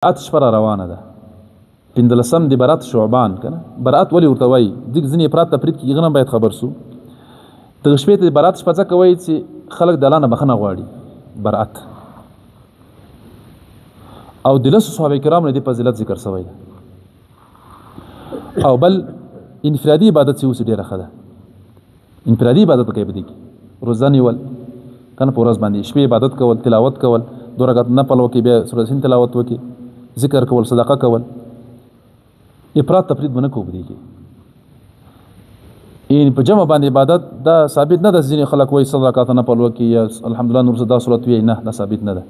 برات شپه را روانه ده 15 د برات شعبان کنه برات ولې ورته وایي ځینې افراد تفرید کې هغه هم باید خبر سو دغه شپې ته برات شپه ځکه وایي چې خلک د الله نه بخښنه غواړي برات او د لسو صحابه کرام نه د فضیلت ذکر شوی ده او بل انفرادي عبادت چې اوس ډېره ښه ده انفرادي عبادت کوي په دې کې روزه نیول کنه په ورځ باندې شپې عبادت کول تلاوت کول 2 رکعات نفل وکي بیا سورۃ یاسین تلاوت وکي ذکر کول صدقه کول افراط تفرید باندې کو بدی کې ان په جمع باندې عبادت دا ثابت نه ده ځینې خلک وایي 100 رکعات نفل وکي یا الحمدلله نور صدا سورۃ وی نه دا ثابت نه ده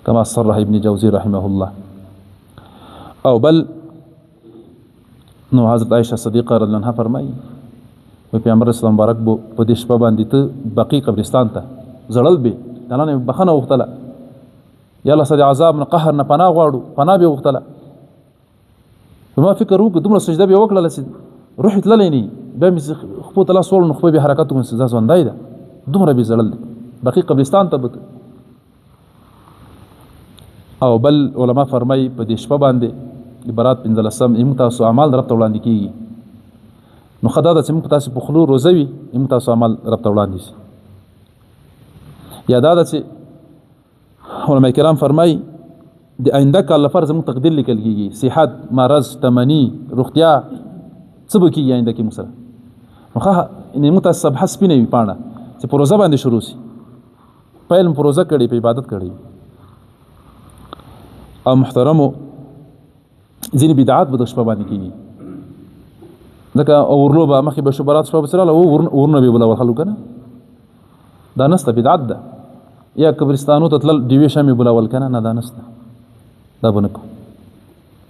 كما صرح ابن جوزي رحمه الله او بل نو حضرت عائشہ صدیقہ رضی الله عنها فرمایي پیغمبر اسلام مبارک بو په دې شپه باندې ته بقیع قبرستان ته زړل به الله نه بخنه وختله یا الله سره عذاب نه قهر نه پناه غواړو پناه به وختله ما فکر وکړ دومره سجده به وکړه چې روح تللی نه به مې خپل الله سوال نو خپل به حرکت کوم سزا ځوندای ده دومره به زړل بقیع قبرستان ته بته او بل علما فرمای په دې شپه باندې برات 15 ایم تاسو اعمال رب ته وړاندې کیږي نو خدای د سم تاسو په خلو روزوي ایم تاسو عمل رب ته وړاندې شي یا دا چې علما کرام فرمای د آینده کال لپاره زموږ تقدیر لیکل کیږي صحت مرض تمنی روغتیا څه به کیږي آینده کې مسره نو ښه ان متاسب حسب نه وي پاڼه چې په روزه باندې شروع شي پیل په روزه کړي په عبادت کړي او محترمو ځینې بدعات به د شپه باندې کیږي ځکه اورلو به مخکې به شبرات شپه بسره ورنه به بلول خلکو کنه دا نسته بدعت ده یا قبرستانو ته تلل دیوې شمې بلول کنه نه دا نسته دا به نه کوو